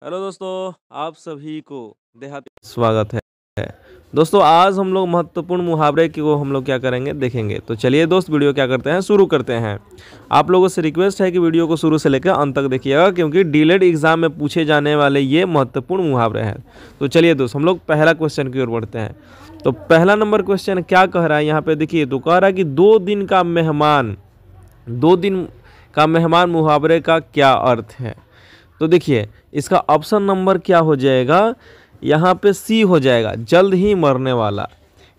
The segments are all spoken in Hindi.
हेलो दोस्तों, आप सभी को देहाती स्वागत है। दोस्तों, आज हम लोग महत्वपूर्ण मुहावरे की को हम लोग क्या करेंगे देखेंगे। तो चलिए दोस्त, वीडियो क्या करते हैं शुरू करते हैं। आप लोगों से रिक्वेस्ट है कि वीडियो को शुरू से लेकर अंत तक देखिएगा, क्योंकि डीलेड एग्जाम में पूछे जाने वाले ये महत्वपूर्ण मुहावरे हैं। तो चलिए दोस्त, हम लोग पहला क्वेश्चन की ओर बढ़ते हैं। तो पहला नंबर क्वेश्चन क्या कह रहा है यहाँ पे देखिए। तो कह रहा है कि दो दिन का मेहमान मुहावरे का क्या अर्थ है। तो देखिए, इसका ऑप्शन नंबर क्या हो जाएगा, यहाँ पे सी हो जाएगा, जल्द ही मरने वाला।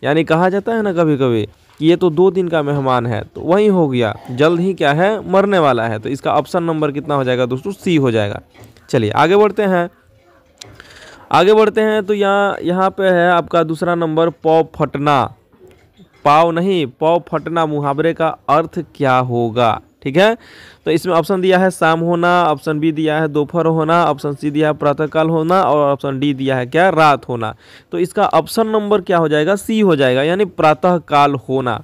यानी कहा जाता है ना कभी कभी कि ये तो 2 दिन का मेहमान है, तो वही हो गया, जल्द ही क्या है, मरने वाला है। तो इसका ऑप्शन नंबर कितना हो जाएगा दोस्तों, सी हो जाएगा। चलिए आगे बढ़ते हैं। तो यहाँ पे है आपका दूसरा नंबर, पौ फटना। पाव नहीं, पौ फटना मुहावरे का अर्थ क्या होगा। ठीक है, तो इसमें ऑप्शन दिया है शाम होना, ऑप्शन बी दिया है दोपहर होना, ऑप्शन सी दिया है प्रातःकाल होना, और ऑप्शन डी दिया है क्या, रात होना। तो इसका ऑप्शन नंबर क्या हो जाएगा, सी हो जाएगा, यानी प्रातःकाल होना।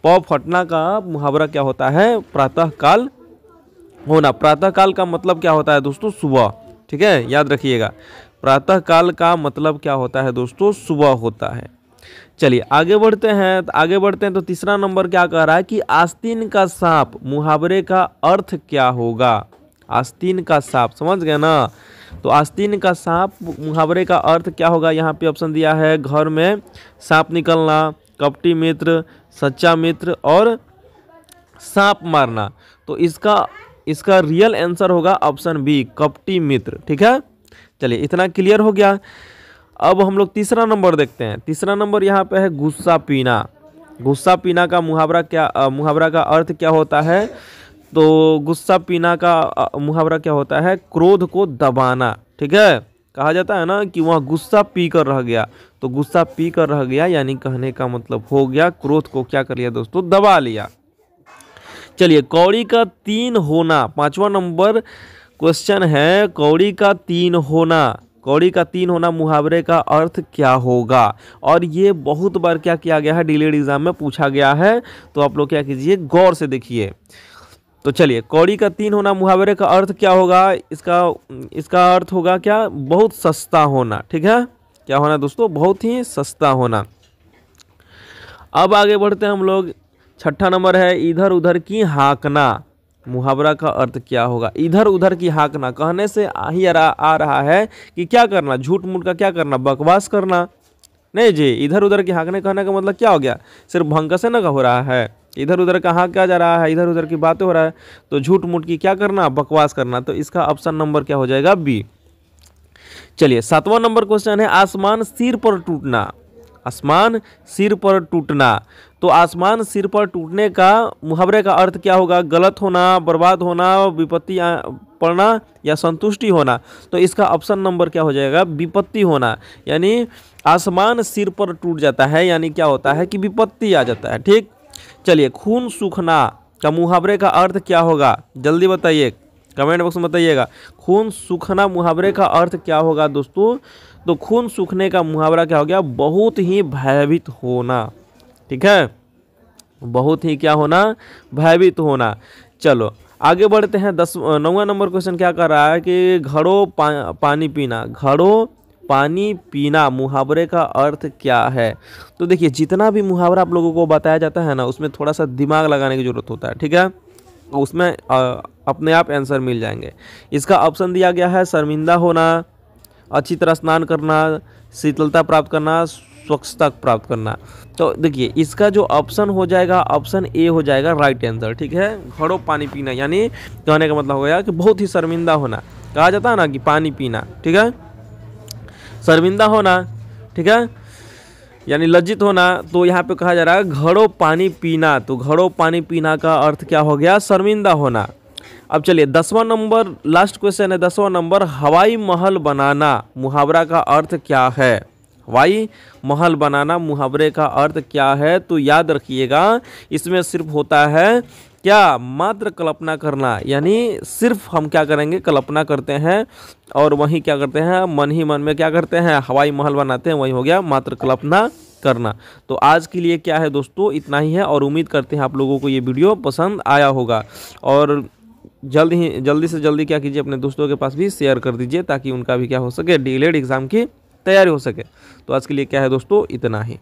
पौ फटना का मुहावरा क्या होता है, प्रातःकाल होना। प्रातःकाल का मतलब क्या होता है दोस्तों, सुबह। ठीक है, याद रखिएगा, प्रातःकाल का मतलब क्या होता है दोस्तों, सुबह होता है। चलिए आगे बढ़ते हैं। तो तीसरा नंबर क्या कह रहा है कि आस्तीन का सांप मुहावरे का अर्थ क्या होगा। आस्तीन का सांप, समझ गए ना। तो आस्तीन का सांप मुहावरे का अर्थ क्या होगा। यहाँ पे ऑप्शन दिया है, घर में सांप निकलना, कपटी मित्र, सच्चा मित्र और सांप मारना। तो इसका रियल आंसर होगा ऑप्शन बी, कपटी मित्र। ठीक है, चलिए इतना क्लियर हो गया। अब हम लोग तीसरा नंबर देखते हैं। तीसरा नंबर यहाँ पे है गुस्सा पीना। गुस्सा पीना का मुहावरा का अर्थ क्या होता है। तो गुस्सा पीना का मुहावरा क्या होता है, क्रोध को दबाना। ठीक है, कहा जाता है ना कि वह गुस्सा पी कर रह गया। तो गुस्सा पी कर रह गया यानी कहने का मतलब हो गया, क्रोध को क्या कर लिया दोस्तों, दबा लिया। चलिए, कौड़ी का 3 होना, पांचवा नंबर क्वेश्चन है, कौड़ी का 3 होना। कौड़ी का 3 होना मुहावरे का अर्थ क्या होगा। और ये बहुत बार क्या किया गया है, डीलेड एग्जाम में पूछा गया है। तो आप लोग क्या कीजिए, गौर से देखिए। तो चलिए, कौड़ी का 3 होना मुहावरे का अर्थ क्या होगा। इसका अर्थ होगा क्या, बहुत सस्ता होना। ठीक है, क्या होना दोस्तों, बहुत ही सस्ता होना। अब आगे बढ़ते हैं हम लोग। छठा नंबर है, इधर उधर की हाँकना। मुहावरा का अर्थ क्या होगा। इधर उधर की हाँकना कहने से आ रहा है कि क्या करना, झूठ मूठ का क्या करना, बकवास करना। नहीं जी, इधर उधर की हाँकने कहने का मतलब क्या हो गया, सिर्फ भंग से ना हो रहा है, इधर उधर का हाँक क्या जा रहा है, इधर उधर की बातें हो रहा है। तो झूठ मूठ की क्या करना, बकवास करना। तो इसका ऑप्शन नंबर क्या हो जाएगा, बी। चलिए, 7वां नंबर क्वेश्चन है, आसमान सिर पर टूटना। आसमान सिर पर टूटना। तो आसमान सिर पर टूटने का मुहावरे का अर्थ क्या होगा, गलत होना, बर्बाद होना, विपत्ति पड़ना या संतुष्टि होना। तो इसका ऑप्शन नंबर क्या हो जाएगा, विपत्ति होना। यानी आसमान सिर पर टूट जाता है यानी क्या होता है कि विपत्ति आ जाता है। ठीक, चलिए, खून सूखना का मुहावरे का अर्थ क्या होगा, जल्दी बताइए, कमेंट बॉक्स में बताइएगा। खून सूखना मुहावरे का अर्थ क्या होगा दोस्तों। तो खून सूखने का मुहावरा क्या हो गया, बहुत ही भयभीत होना। ठीक है, बहुत ही क्या होना, भयभीत होना। चलो आगे बढ़ते हैं। 9वां नंबर क्वेश्चन क्या कर रहा है कि घड़ों पानी पीना। घड़ों पानी पीना मुहावरे का अर्थ क्या है। तो देखिए, जितना भी मुहावरा आप लोगों को बताया जाता है ना, उसमें थोड़ा सा दिमाग लगाने की जरूरत होता है। ठीक है, तो उसमें अपने आप आंसर मिल जाएंगे। इसका ऑप्शन दिया गया है, शर्मिंदा होना, अच्छी तरह स्नान करना, शीतलता प्राप्त करना, स्वच्छता प्राप्त करना। तो देखिए, इसका जो ऑप्शन हो जाएगा, ऑप्शन ए हो जाएगा राइट आंसर। ठीक है, घड़ों पानी पीना यानी कहने का मतलब हो गया कि बहुत ही शर्मिंदा होना। कहा जाता है ना कि पानी पीना, ठीक है, शर्मिंदा होना। ठीक है, यानी लज्जित होना। तो यहाँ पे कहा जा रहा है घड़ों पानी पीना। तो घड़ों पानी पीना का अर्थ क्या हो गया, शर्मिंदा होना। अब चलिए, 10वां नंबर लास्ट क्वेश्चन है। 10वां नंबर, हवाई महल बनाना मुहावरा का अर्थ क्या है। हवाई महल बनाना मुहावरे का अर्थ क्या है। तो याद रखिएगा, इसमें सिर्फ होता है क्या, मात्र कल्पना करना। यानी सिर्फ हम क्या करेंगे, कल्पना करते हैं और वहीं क्या करते हैं, मन ही मन में क्या करते हैं, हवाई महल बनाते हैं। वही हो गया मात्र कल्पना करना। तो आज के लिए क्या है दोस्तों, इतना ही है। और उम्मीद करते हैं आप लोगों को ये वीडियो पसंद आया होगा। और जल्दी से जल्दी क्या कीजिए, अपने दोस्तों के पास भी शेयर कर दीजिए ताकि उनका भी क्या हो सके, डीएलएड एग्ज़ाम की तैयारी हो सके। तो आज के लिए क्या है दोस्तों, इतना ही।